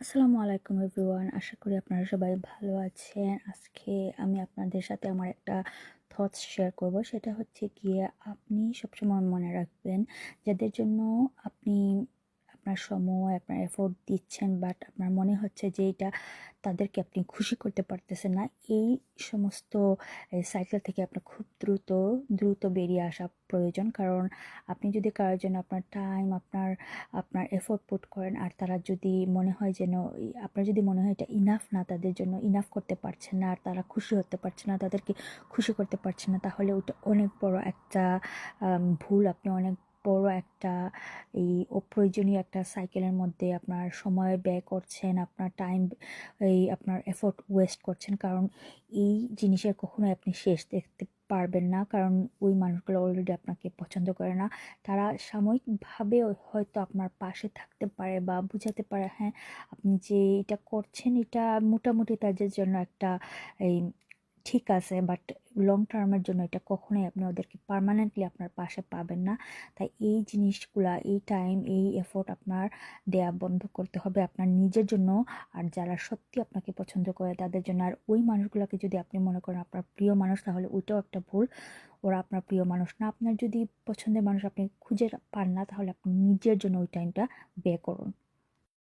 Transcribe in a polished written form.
আসসালামু আলাইকুম এভরিওয়ান, আশা করি আপনারা সবাই ভালো আছেন। আজকে আমি আপনাদের সাথে আমার একটা থটস শেয়ার করব। সেটা হচ্ছে গিয়ে আপনি সবসময় মনে রাখবেন যাদের জন্য আপনি আপনার সময় আপনার এফোর্ট দিচ্ছেন, বাট আপনার মনে হচ্ছে যে এটা তাদেরকে আপনি খুশি করতে পারতেছেন না, এই সমস্ত সাইকেল থেকে আপনার খুব দ্রুত দ্রুত বেরিয়ে আসা প্রয়োজন। কারণ আপনি যদি কারোর জন্য আপনার টাইম আপনার আপনার এফোর্ট পুট করেন আর তারা যদি মনে হয় যেন আপনার যদি মনে হয় এটা ইনাফ না, তাদের জন্য ইনাফ করতে পারছেন না আর তারা খুশি হতে পারছে না, তাদেরকে খুশি করতে পারছেন না, তাহলে ওটা অনেক বড় একটা ভুল। আপনি অনেক বড় একটা এই অপ্রয়োজনীয় একটা সাইকেলের মধ্যে আপনার সময় ব্যয় করছেন, আপনার টাইম আপনার এফোর্ট ওয়েস্ট করছেন। কারণ এই জিনিসের কখনোই আপনি শেষ দেখতে পারবেন না, কারণ ওই মানুষগুলো অলরেডি আপনাকে পছন্দ করে না। তারা সাময়িকভাবে হয়তো আপনার পাশে থাকতে পারে বা বুঝাতে পারে, হ্যাঁ আপনি যে এটা করছেন এটা মোটামুটি তাদের জন্য একটা এই ঠিক আছে, বাট লং টার্মের জন্য এটা কখনোই আপনি ওদেরকে পার্মানেন্টলি আপনার পাশে পাবেন না। তাই এই জিনিসগুলা, এই টাইম, এই এফোর্ট আপনার দেয়া বন্ধ করতে হবে আপনার নিজের জন্য আর যারা সত্যি আপনাকে পছন্দ করে তাদের জন্য। আর ওই মানুষগুলোকে যদি আপনি মনে করেন আপনার প্রিয় মানুষ, তাহলে ওইটাও একটা ভুল। ওরা আপনার প্রিয় মানুষ না। আপনার যদি পছন্দের মানুষ আপনি খুঁজে পান না, তাহলে আপনি নিজের জন্য ওই টাইমটা ব্যয় করুন।